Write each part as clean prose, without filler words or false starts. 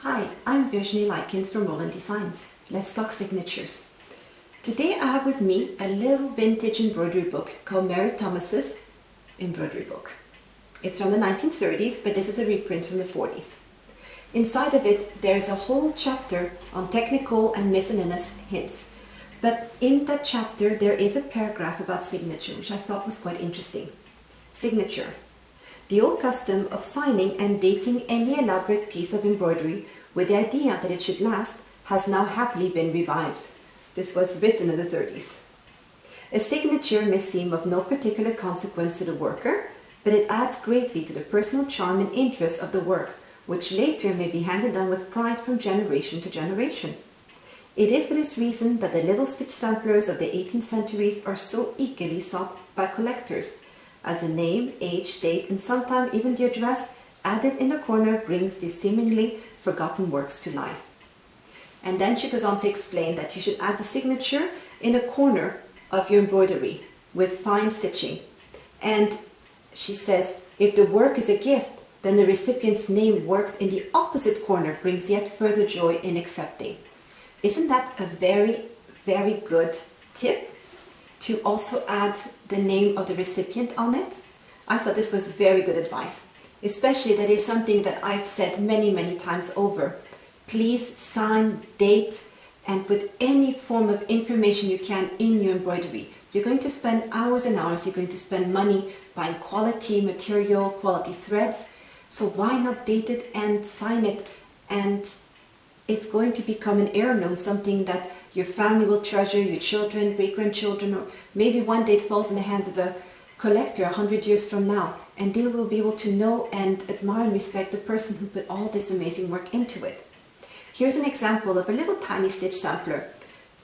Hi, I'm Virginie Likens from Roland Designs. Let's talk signatures. Today I have with me a little vintage embroidery book called Mary Thomas's Embroidery Book. It's from the 1930s, but this is a reprint from the 40s. Inside of it, there's a whole chapter on technical and miscellaneous hints. But in that chapter, there is a paragraph about signature, which I thought was quite interesting. Signature. The old custom of signing and dating any elaborate piece of embroidery with the idea that it should last has now happily been revived. This was written in the 30s. A signature may seem of no particular consequence to the worker, but it adds greatly to the personal charm and interest of the work, which later may be handed down with pride from generation to generation. It is for this reason that the little stitch samplers of the 18th centuries are so eagerly sought by collectors, as the name, age, date, and sometimes even the address added in the corner brings these seemingly forgotten works to life. And then she goes on to explain that you should add the signature in a corner of your embroidery with fine stitching. And she says, if the work is a gift, then the recipient's name worked in the opposite corner brings yet further joy in accepting. Isn't that a very, very good tip? To also add the name of the recipient on it? I thought this was very good advice. Especially that is something that I've said many, many times over. Please sign, date, and put any form of information you can in your embroidery. You're going to spend hours and hours, you're going to spend money buying quality material, quality threads. So why not date it and sign it? And it's going to become an heirloom, something that your family will treasure, your children, great-grandchildren, or maybe one day it falls in the hands of a collector 100 years from now, and they will be able to know and admire and respect the person who put all this amazing work into it. Here's an example of a little tiny stitch sampler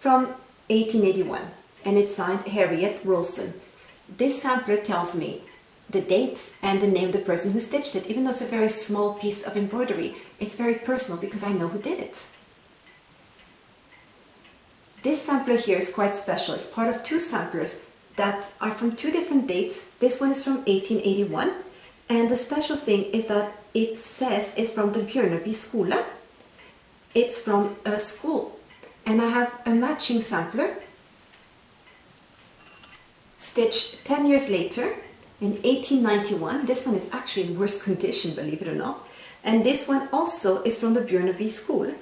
from 1881, and it's signed Harriet Rolson. This sampler tells me the date and the name of the person who stitched it. Even though it's a very small piece of embroidery, it's very personal because I know who did it. This sampler here is quite special. It's part of two samplers that are from two different dates. This one is from 1881, and the special thing is that it says it's from the Björneby skole. It's from a school, and I have a matching sampler stitched 10 years later in 1891. This one is actually in worse condition, believe it or not, and this one also is from the Björneby skole.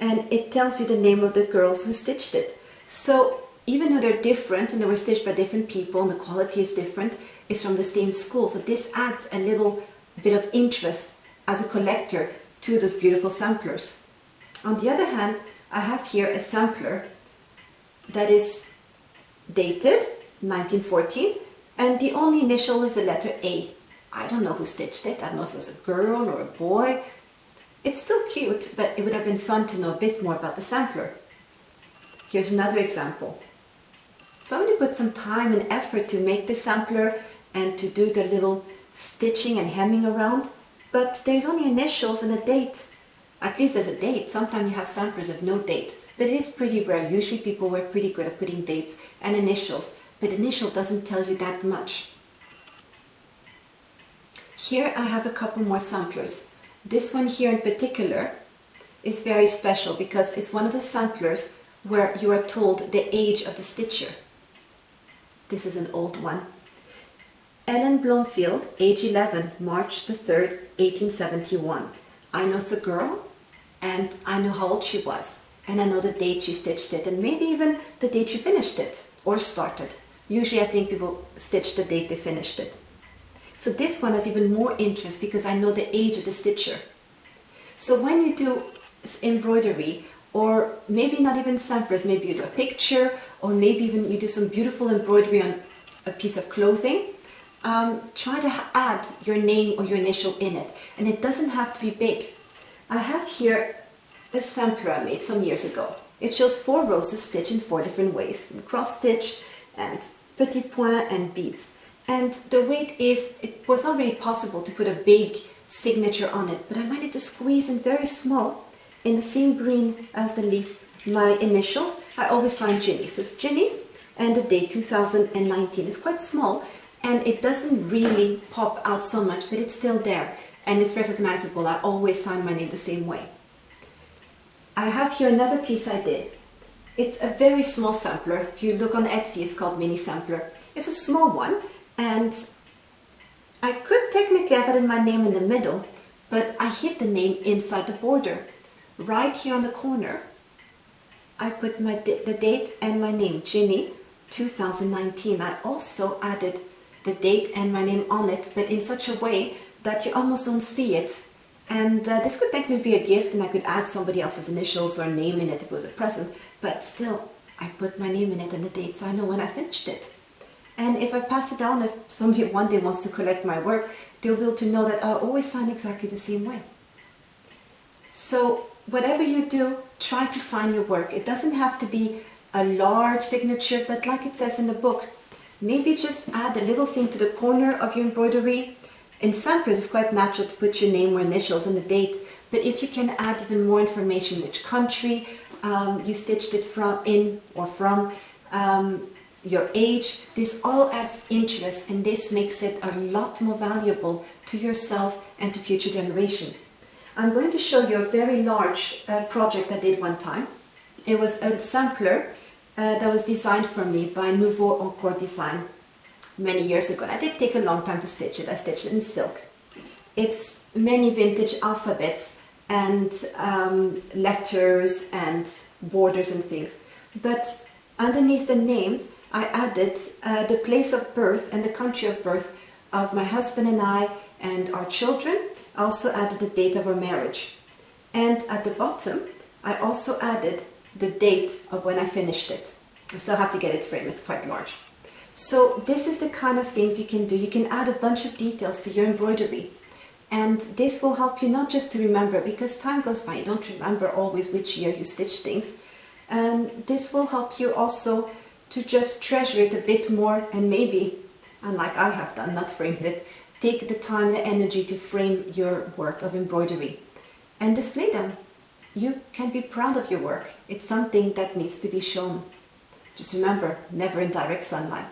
And it tells you the name of the girls who stitched it. So even though they're different and they were stitched by different people and the quality is different, it's from the same school. So this adds a little bit of interest as a collector to those beautiful samplers. On the other hand, I have here a sampler that is dated 1914, and the only initial is the letter A. I don't know who stitched it. I don't know if it was a girl or a boy. It's still cute, but it would have been fun to know a bit more about the sampler. Here's another example. Somebody put some time and effort to make the sampler and to do the little stitching and hemming around, but there's only initials and a date. At least there's a date. Sometimes you have samplers of no date, but it is pretty rare. Usually people were pretty good at putting dates and initials, but initial doesn't tell you that much. Here I have a couple more samplers. This one here in particular is very special because it's one of the samplers where you are told the age of the stitcher. This is an old one. Ellen Blomfield, age 11, March the 3rd, 1871. I know it's a girl, and I know how old she was, and I know the date she stitched it, and maybe even the date she finished it, or started. Usually I think people stitch the date they finished it. So this one has even more interest because I know the age of the stitcher. So when you do embroidery, or maybe not even samplers, maybe you do a picture, or maybe even you do some beautiful embroidery on a piece of clothing, try to add your name or your initial in it. And it doesn't have to be big. I have here a sampler I made some years ago. It shows 4 roses stitched in 4 different ways, cross stitch and petit point and beads. And the weight is, it was not really possible to put a big signature on it, but I managed to squeeze in very small, in the same green as the leaf, my initials. I always sign Ginny, so it's Ginny, and the date 2019. It's quite small, and it doesn't really pop out so much, but it's still there, and it's recognizable. I always sign my name the same way. I have here another piece I did. It's a very small sampler. If you look on Etsy, it's called mini sampler. It's a small one, and I could technically have added my name in the middle, but I hid the name inside the border. Right here on the corner, I put the date and my name, Ginny, 2019. I also added the date and my name on it, but in such a way that you almost don't see it. And this could technically be a gift, and I could add somebody else's initials or name in it if it was a present, but still, I put my name in it and the date so I know when I finished it. And if I pass it down, if somebody one day wants to collect my work, they'll be able to know that I always sign exactly the same way. So whatever you do, try to sign your work. It doesn't have to be a large signature, but like it says in the book, maybe just add a little thing to the corner of your embroidery. In samplers, it's quite natural to put your name or initials and the date, but if you can add even more information, which country you stitched it from, your age, this all adds interest, and this makes it a lot more valuable to yourself and to future generation. I'm going to show you a very large project I did one time. It was a sampler that was designed for me by Nouveau Encore Design many years ago. I did take a long time to stitch it. I stitched it in silk. It's many vintage alphabets and letters and borders and things. But underneath the names, I added the place of birth and the country of birth of my husband and I and our children. I also added the date of our marriage. And at the bottom, I also added the date of when I finished it. I still have to get it framed, it's quite large. So this is the kind of things you can do. You can add a bunch of details to your embroidery. And this will help you not just to remember, because time goes by, you don't remember always which year you stitched things. And this will help you also to just treasure it a bit more, and maybe, unlike I have done, not framed it, take the time and the energy to frame your work of embroidery and display them. You can be proud of your work. It's something that needs to be shown. Just remember, never in direct sunlight.